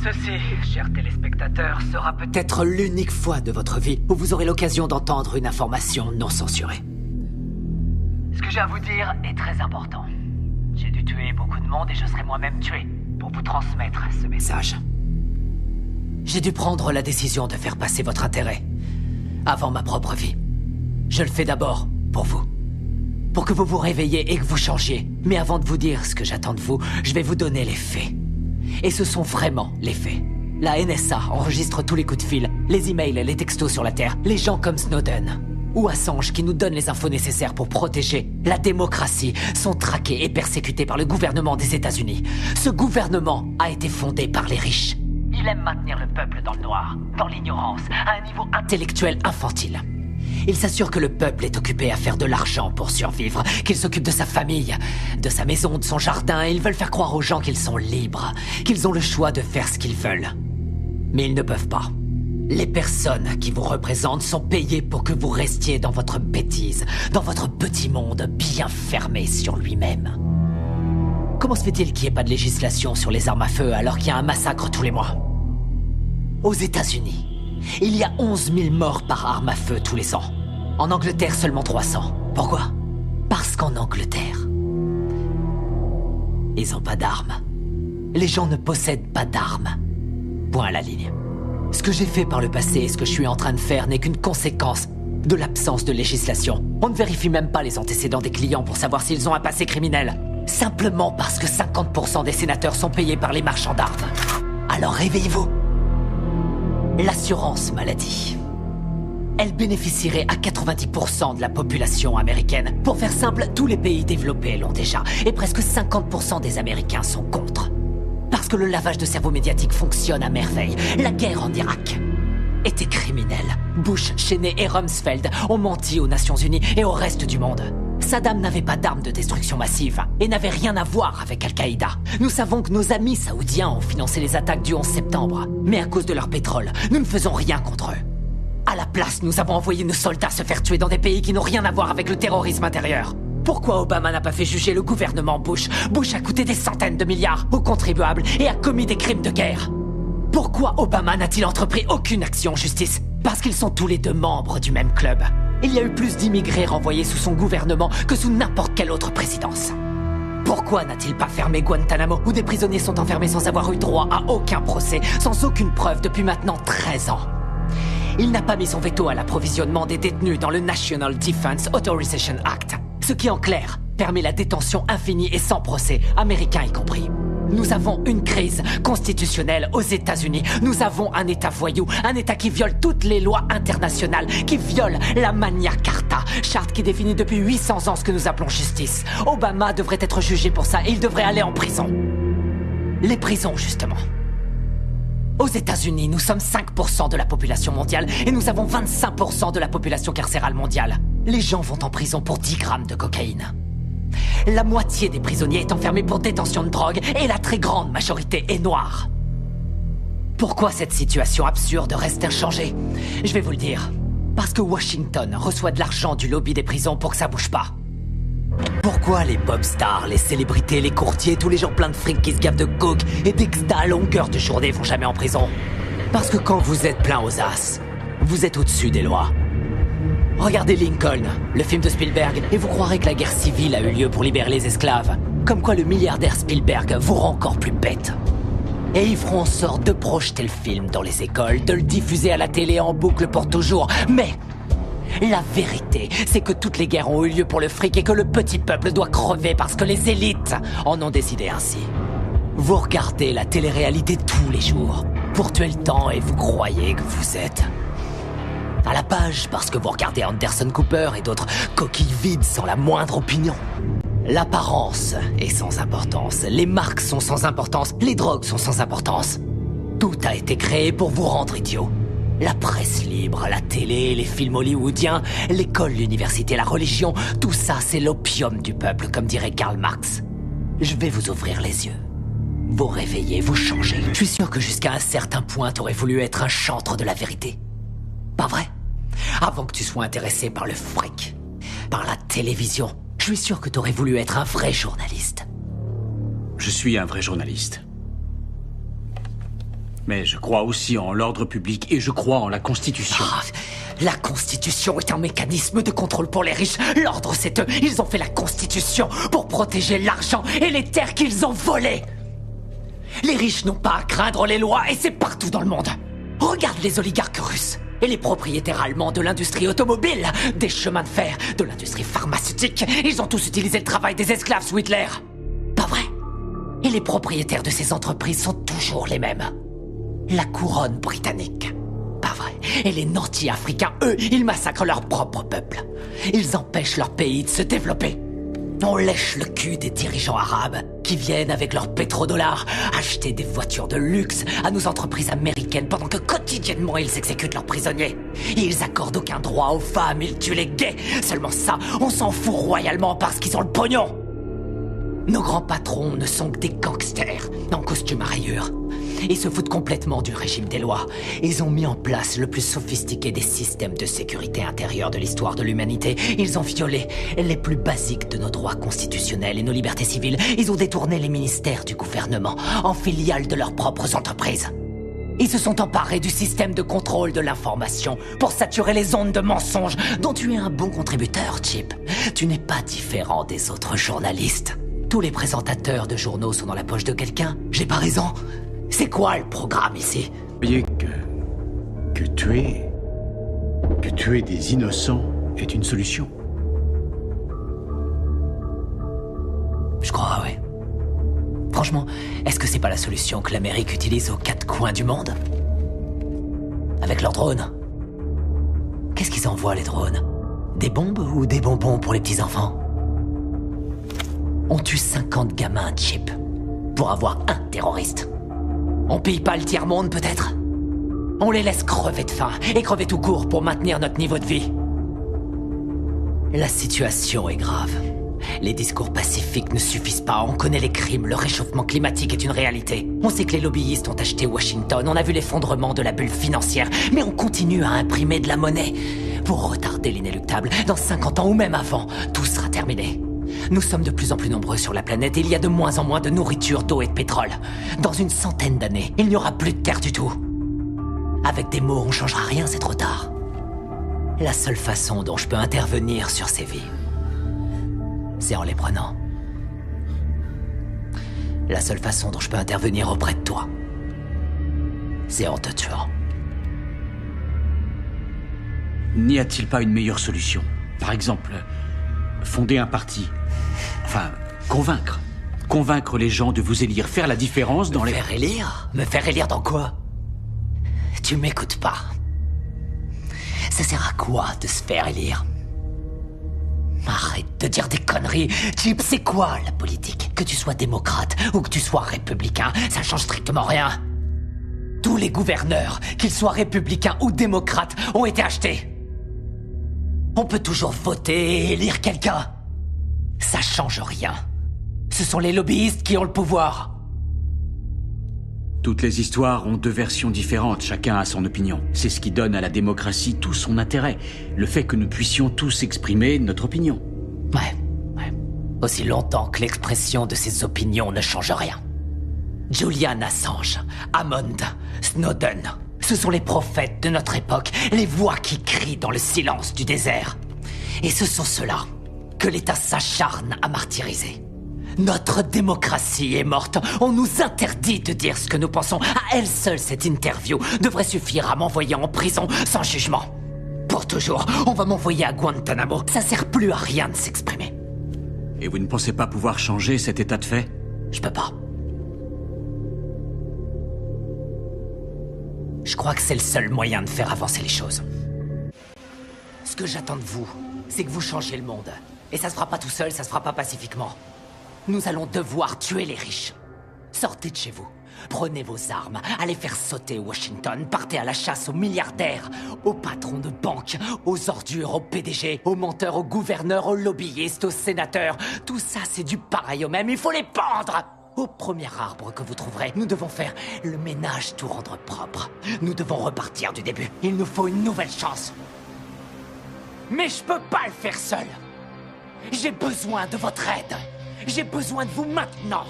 Ceci, chers téléspectateurs, sera peut-être l'unique fois de votre vie où vous aurez l'occasion d'entendre une information non censurée. Ce que j'ai à vous dire est très important. J'ai dû tuer beaucoup de monde et je serai moi-même tué pour vous transmettre ce message. J'ai dû prendre la décision de faire passer votre intérêt avant ma propre vie. Je le fais d'abord pour vous. Pour que vous vous réveilliez et que vous changiez. Mais avant de vous dire ce que j'attends de vous, je vais vous donner les faits. Et ce sont vraiment les faits. La NSA enregistre tous les coups de fil, les emails, les textos sur la Terre, les gens comme Snowden ou Assange qui nous donnent les infos nécessaires pour protéger la démocratie sont traqués et persécutés par le gouvernement des États-Unis. Ce gouvernement a été fondé par les riches. Il aime maintenir le peuple dans le noir, dans l'ignorance, à un niveau intellectuel infantile. Il s'assure que le peuple est occupé à faire de l'argent pour survivre, qu'il s'occupe de sa famille, de sa maison, de son jardin, et ils veulent faire croire aux gens qu'ils sont libres, qu'ils ont le choix de faire ce qu'ils veulent. Mais ils ne peuvent pas. Les personnes qui vous représentent sont payées pour que vous restiez dans votre bêtise, dans votre petit monde bien fermé sur lui-même. Comment se fait-il qu'il n'y ait pas de législation sur les armes à feu alors qu'il y a un massacre tous les mois? Aux États-Unis, il y a 11 000 morts par arme à feu tous les ans. En Angleterre, seulement 300. Pourquoi? Parce qu'en Angleterre, ils n'ont pas d'armes. Les gens ne possèdent pas d'armes. Point à la ligne. Ce que j'ai fait par le passé et ce que je suis en train de faire n'est qu'une conséquence de l'absence de législation. On ne vérifie même pas les antécédents des clients pour savoir s'ils ont un passé criminel. Simplement parce que 50% des sénateurs sont payés par les marchands d'armes. Alors réveillez-vous. L'assurance maladie. Elle bénéficierait à 90% de la population américaine. Pour faire simple, tous les pays développés l'ont déjà. Et presque 50% des Américains sont contre. Parce que le lavage de cerveau médiatique fonctionne à merveille. La guerre en Irak était criminelle. Bush, Cheney et Rumsfeld ont menti aux Nations Unies et au reste du monde. Saddam n'avait pas d'armes de destruction massive et n'avait rien à voir avec Al-Qaïda. Nous savons que nos amis saoudiens ont financé les attaques du 11 septembre. Mais à cause de leur pétrole, nous ne faisons rien contre eux. À la place, nous avons envoyé nos soldats se faire tuer dans des pays qui n'ont rien à voir avec le terrorisme intérieur. Pourquoi Obama n'a pas fait juger le gouvernement Bush? Bush a coûté des centaines de milliards aux contribuables et a commis des crimes de guerre. Pourquoi Obama n'a-t-il entrepris aucune action en justice? Parce qu'ils sont tous les deux membres du même club. Il y a eu plus d'immigrés renvoyés sous son gouvernement que sous n'importe quelle autre présidence. Pourquoi n'a-t-il pas fermé Guantanamo, où des prisonniers sont enfermés sans avoir eu droit à aucun procès, sans aucune preuve depuis maintenant 13 ans? Il n'a pas mis son veto à l'approvisionnement des détenus dans le National Defense Authorization Act, ce qui en clair permet la détention infinie et sans procès, américains y compris. Nous avons une crise constitutionnelle aux États-Unis. Nous avons un État voyou, un État qui viole toutes les lois internationales, qui viole la Magna Carta, charte qui définit depuis 800 ans ce que nous appelons justice. Obama devrait être jugé pour ça et il devrait aller en prison. Les prisons, justement. Aux États-Unis, nous sommes 5% de la population mondiale et nous avons 25% de la population carcérale mondiale. Les gens vont en prison pour 10 grammes de cocaïne. La moitié des prisonniers est enfermée pour détention de drogue et la très grande majorité est noire. Pourquoi cette situation absurde reste inchangée? Je vais vous le dire. Parce que Washington reçoit de l'argent du lobby des prisons pour que ça bouge pas. Pourquoi les pop stars, les célébrités, les courtiers, tous les gens pleins de fric qui se gavent de coke et d'exta à longueur de journée vont jamais en prison? Parce que quand vous êtes plein aux as, vous êtes au-dessus des lois. Regardez Lincoln, le film de Spielberg, et vous croirez que la guerre civile a eu lieu pour libérer les esclaves. Comme quoi le milliardaire Spielberg vous rend encore plus bête. Et ils feront en sorte de projeter le film dans les écoles, de le diffuser à la télé en boucle pour toujours. Mais la vérité, c'est que toutes les guerres ont eu lieu pour le fric et que le petit peuple doit crever parce que les élites en ont décidé ainsi. Vous regardez la télé-réalité tous les jours pour tuer le temps et vous croyez que vous êtes à la page parce que vous regardez Anderson Cooper et d'autres coquilles vides sans la moindre opinion. L'apparence est sans importance, les marques sont sans importance, les drogues sont sans importance. Tout a été créé pour vous rendre idiot. La presse libre, la télé, les films hollywoodiens, l'école, l'université, la religion, tout ça c'est l'opium du peuple, comme dirait Karl Marx. Je vais vous ouvrir les yeux. Vous réveiller, vous changer. Je suis sûr que jusqu'à un certain point t'aurais voulu être un chantre de la vérité. Pas vrai? Avant que tu sois intéressé par le fric, par la télévision, je suis sûr que t'aurais voulu être un vrai journaliste. Je suis un vrai journaliste. Mais je crois aussi en l'ordre public et je crois en la Constitution. Ah, la Constitution est un mécanisme de contrôle pour les riches. L'ordre, c'est eux. Ils ont fait la Constitution pour protéger l'argent et les terres qu'ils ont volées. Les riches n'ont pas à craindre les lois et c'est partout dans le monde. Regarde les oligarques russes et les propriétaires allemands de l'industrie automobile, des chemins de fer, de l'industrie pharmaceutique. Ils ont tous utilisé le travail des esclaves sous Hitler. Pas vrai? Et les propriétaires de ces entreprises sont toujours les mêmes. La couronne britannique. Pas vrai. Et les nantis africains, eux, ils massacrent leur propre peuple. Ils empêchent leur pays de se développer. On lèche le cul des dirigeants arabes qui viennent avec leurs pétrodollars acheter des voitures de luxe à nos entreprises américaines pendant que quotidiennement ils exécutent leurs prisonniers. Ils accordent aucun droit aux femmes, ils tuent les gays. Seulement ça, on s'en fout royalement parce qu'ils ont le pognon. Nos grands patrons ne sont que des gangsters en costume à rayures. Ils se foutent complètement du régime des lois. Ils ont mis en place le plus sophistiqué des systèmes de sécurité intérieure de l'histoire de l'humanité. Ils ont violé les plus basiques de nos droits constitutionnels et nos libertés civiles. Ils ont détourné les ministères du gouvernement en filiales de leurs propres entreprises. Ils se sont emparés du système de contrôle de l'information pour saturer les ondes de mensonges dont tu es un bon contributeur, Chip. Tu n'es pas différent des autres journalistes. Tous les présentateurs de journaux sont dans la poche de quelqu'un. J'ai pas raison. C'est quoi le programme ici? Vous voyez que tuer des innocents est une solution. Je crois, oui. Franchement, est-ce que c'est pas la solution que l'Amérique utilise aux quatre coins du monde? Avec leurs drones. Qu'est-ce qu'ils envoient, les drones? Des bombes ou des bonbons pour les petits-enfants? On tue 50 gamins, Chip, pour avoir un terroriste. On paye pas le tiers-monde, peut-être? On les laisse crever de faim, et crever tout court pour maintenir notre niveau de vie. La situation est grave. Les discours pacifiques ne suffisent pas, on connaît les crimes, le réchauffement climatique est une réalité. On sait que les lobbyistes ont acheté Washington, on a vu l'effondrement de la bulle financière, mais on continue à imprimer de la monnaie. Pour retarder l'inéluctable, dans 50 ans ou même avant, tout sera terminé. Nous sommes de plus en plus nombreux sur la planète et il y a de moins en moins de nourriture, d'eau et de pétrole. Dans une centaine d'années, il n'y aura plus de terre du tout. Avec des mots, on changera rien, c'est trop tard. La seule façon dont je peux intervenir sur ces vies, c'est en les prenant. La seule façon dont je peux intervenir auprès de toi, c'est en te tuant. N'y a-t-il pas une meilleure solution? Par exemple, fonder un parti. Enfin, convaincre. Convaincre les gens de vous élire, faire la différence dans les... Me faire élire? Me faire élire dans quoi? Tu m'écoutes pas. Ça sert à quoi de se faire élire? Arrête de dire des conneries. Chip, c'est quoi la politique? Que tu sois démocrate ou que tu sois républicain, ça change strictement rien. Tous les gouverneurs, qu'ils soient républicains ou démocrates, ont été achetés. On peut toujours voter et élire quelqu'un. Ça change rien. Ce sont les lobbyistes qui ont le pouvoir. Toutes les histoires ont deux versions différentes, chacun a son opinion. C'est ce qui donne à la démocratie tout son intérêt. Le fait que nous puissions tous exprimer notre opinion. Ouais. Aussi longtemps que l'expression de ces opinions ne change rien. Julian Assange, Hammond, Snowden, ce sont les prophètes de notre époque, les voix qui crient dans le silence du désert. Et ce sont ceux-là que l'État s'acharne à martyriser. Notre démocratie est morte. On nous interdit de dire ce que nous pensons. À elle seule, cette interview devrait suffire à m'envoyer en prison sans jugement. Pour toujours, on va m'envoyer à Guantanamo. Ça sert plus à rien de s'exprimer. Et vous ne pensez pas pouvoir changer cet état de fait? Je peux pas. Je crois que c'est le seul moyen de faire avancer les choses. Ce que j'attends de vous, c'est que vous changiez le monde. Et ça se fera pas tout seul, ça se fera pas pacifiquement. Nous allons devoir tuer les riches. Sortez de chez vous. Prenez vos armes, allez faire sauter Washington, partez à la chasse aux milliardaires, aux patrons de banques, aux ordures, aux PDG, aux menteurs, aux gouverneurs, aux lobbyistes, aux sénateurs. Tout ça, c'est du pareil au même, il faut les pendre! Au premier arbre que vous trouverez, nous devons faire le ménage, tout rendre propre. Nous devons repartir du début. Il nous faut une nouvelle chance. Mais je peux pas le faire seul. J'ai besoin de votre aide. J'ai besoin de vous maintenant.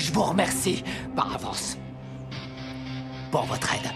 Je vous remercie par avance pour votre aide.